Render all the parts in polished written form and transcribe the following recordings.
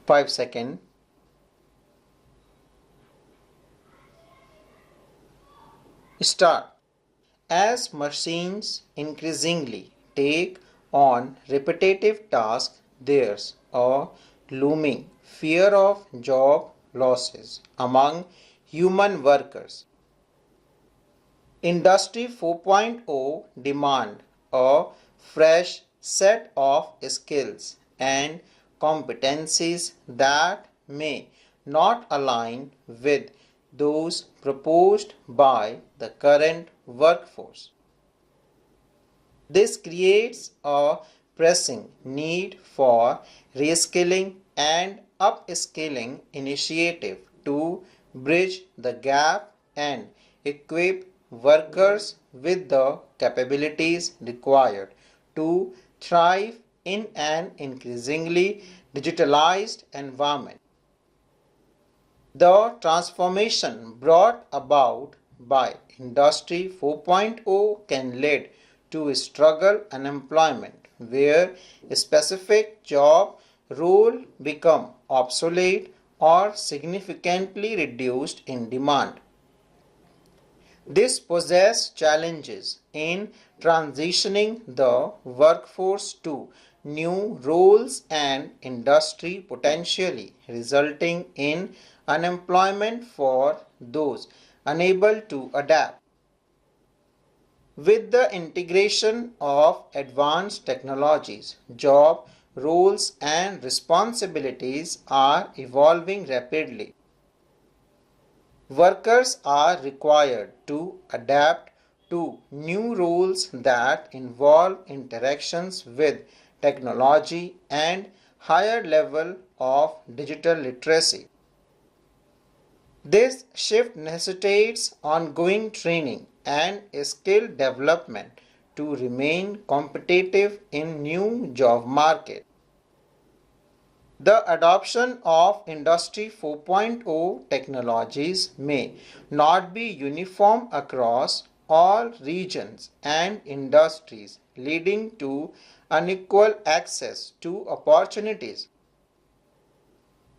5 seconds. Start. As machines increasingly take on repetitive tasks, there's a looming fear of job losses among human workers. Industry 4.0 demand a fresh set of skills and competencies that may not align with those proposed by the current workforce. This creates a pressing need for reskilling and upskilling initiative to bridge the gap and equip workers with the capabilities required to thrive in an increasingly digitalized environment. The transformation brought about by Industry 4.0 can lead to struggle unemployment, where a specific job role become obsolete or significantly reduced in demand. This poses challenges in transitioning the workforce to new roles and industry, potentially resulting in unemployment for those unable to adapt. With the integration of advanced technologies, job roles and responsibilities are evolving rapidly. Workers are required to adapt to new roles that involve interactions with technology and higher level of digital literacy. This shift necessitates ongoing training and skill development to remain competitive in new job market. The adoption of Industry 4.0 technologies may not be uniform across all regions and industries, leading to unequal access to opportunities.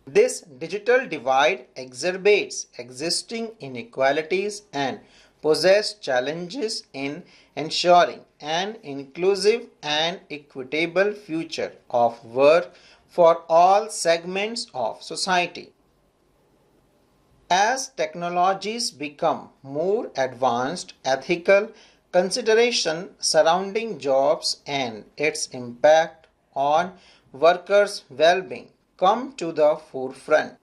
This digital divide exacerbates existing inequalities and poses challenges in ensuring an inclusive and equitable future of work for all segments of society. As technologies become more advanced, ethical consideration surrounding jobs and its impact on workers' well-being come to the forefront.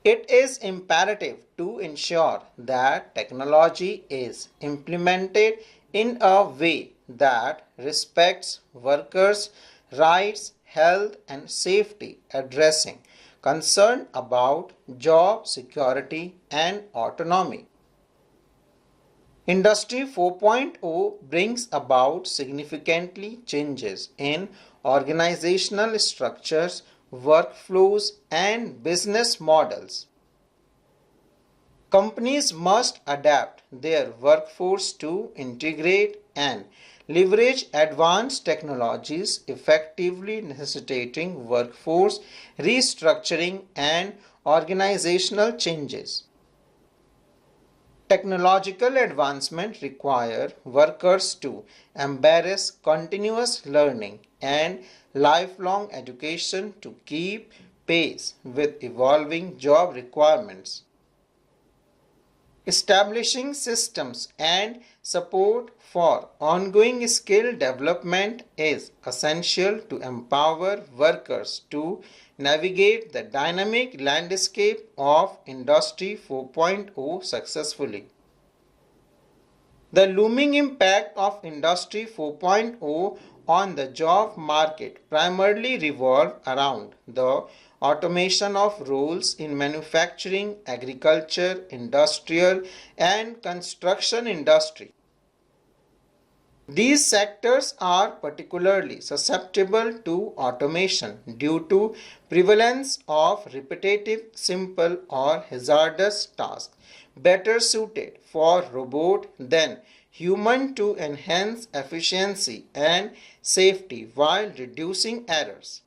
It is imperative to ensure that technology is implemented in a way that respects workers' rights, health, and safety, addressing concern about job security and autonomy. Industry 4.0 brings about significantly changes in organizational structures, workflows, and business models. Companies must adapt their workforce to integrate and leverage advanced technologies, effectively necessitating workforce restructuring and organizational changes. Technological advancement require workers to embrace continuous learning and lifelong education to keep pace with evolving job requirements. Establishing systems and support for ongoing skill development is essential to empower workers to navigate the dynamic landscape of Industry 4.0 successfully. The looming impact of Industry 4.0 on the job market primarily revolve around the automation of roles in manufacturing, agriculture, industrial, and construction industry. These sectors are particularly susceptible to automation due to prevalence of repetitive, simple, or hazardous tasks, better suited for robot than human to enhance efficiency and safety while reducing errors.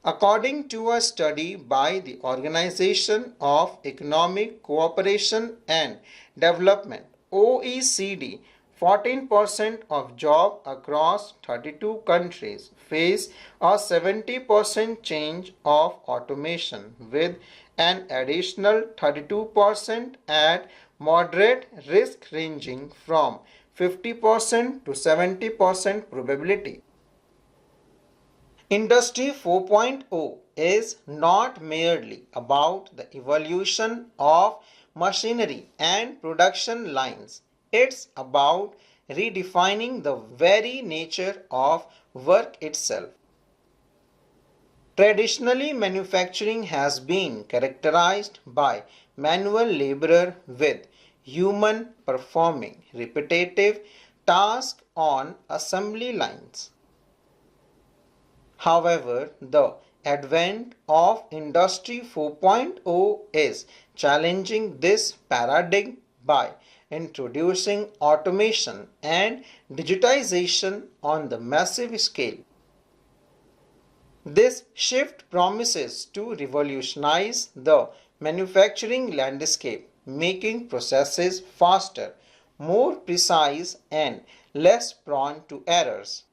According to a study by the Organization of Economic Cooperation and Development (OECD), 14% of jobs across 32 countries face a 70% change of automation, with an additional 32% at moderate risk ranging from 50% to 70% probability. Industry 4.0 is not merely about the evolution of machinery and production lines. It's about redefining the very nature of work itself. Traditionally, manufacturing has been characterized by manual labor, with human performing repetitive tasks on assembly lines. However, the advent of Industry 4.0 is challenging this paradigm by introducing automation and digitization on the massive scale. This shift promises to revolutionize the manufacturing landscape, making processes faster, more precise, and less prone to errors.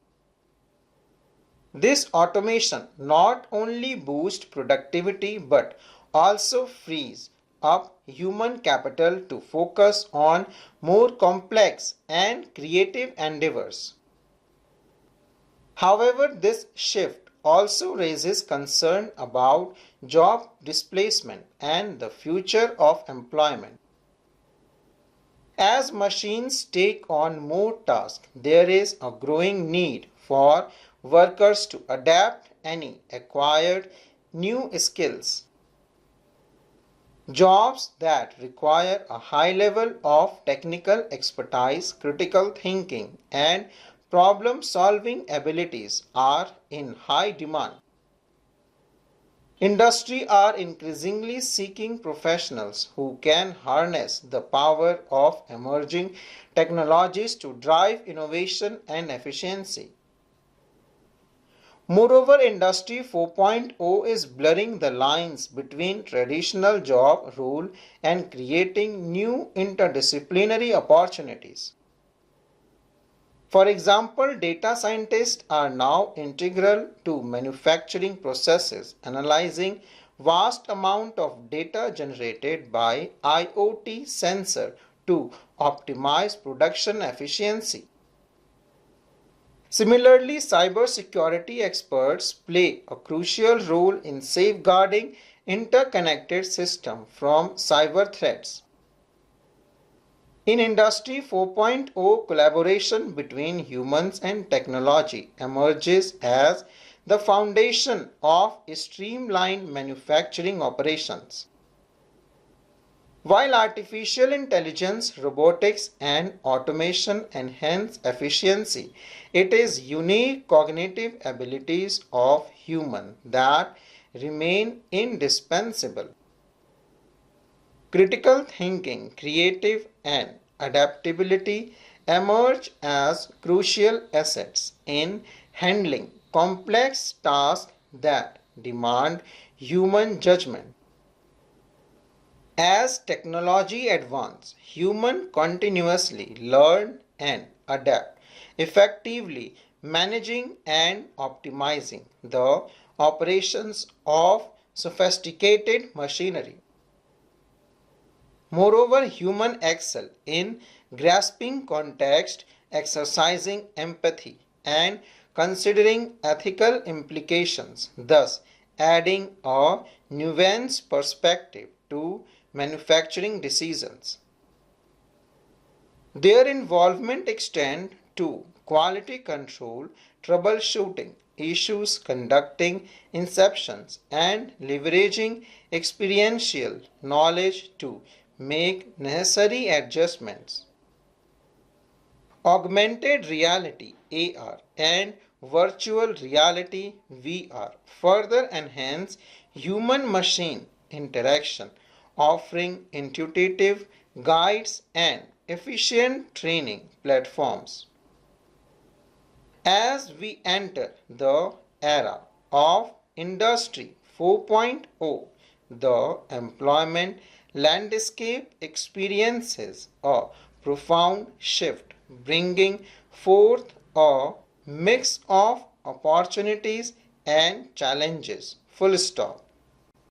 This automation not only boosts productivity but also frees up human capital to focus on more complex and creative endeavors. However, this shift also raises concern about job displacement and the future of employment. As machines take on more tasks, there is a growing need for workers to adapt any acquired new skills. Jobs that require a high level of technical expertise, critical thinking, and problem solving abilities are in high demand. Industry are increasingly seeking professionals who can harness the power of emerging technologies to drive innovation and efficiency. Moreover, Industry 4.0 is blurring the lines between traditional job role and creating new interdisciplinary opportunities. For example, data scientists are now integral to manufacturing processes, analyzing vast amount of data generated by IoT sensor to optimize production efficiency. Similarly, cybersecurity experts play a crucial role in safeguarding interconnected systems from cyber threats. In Industry 4.0, collaboration between humans and technology emerges as the foundation of streamlined manufacturing operations. While artificial intelligence, robotics, and automation enhance efficiency, it is unique cognitive abilities of humans that remain indispensable. Critical thinking, creative, and adaptability emerge as crucial assets in handling complex tasks that demand human judgment. As technology advances, humans continuously learn and adapt, effectively managing and optimizing the operations of sophisticated machinery. Moreover, humans excel in grasping context, exercising empathy, and considering ethical implications, thus adding a nuanced perspective to manufacturing decisions. Their involvement extends to quality control, troubleshooting issues, conducting inspections, and leveraging experiential knowledge to make necessary adjustments. Augmented reality (AR) and virtual reality (VR) further enhance human machine interaction, offering intuitive guides and efficient training platforms. As we enter the era of Industry 4.0, the employment landscape experiences a profound shift, bringing forth a mix of opportunities and challenges. Full stop.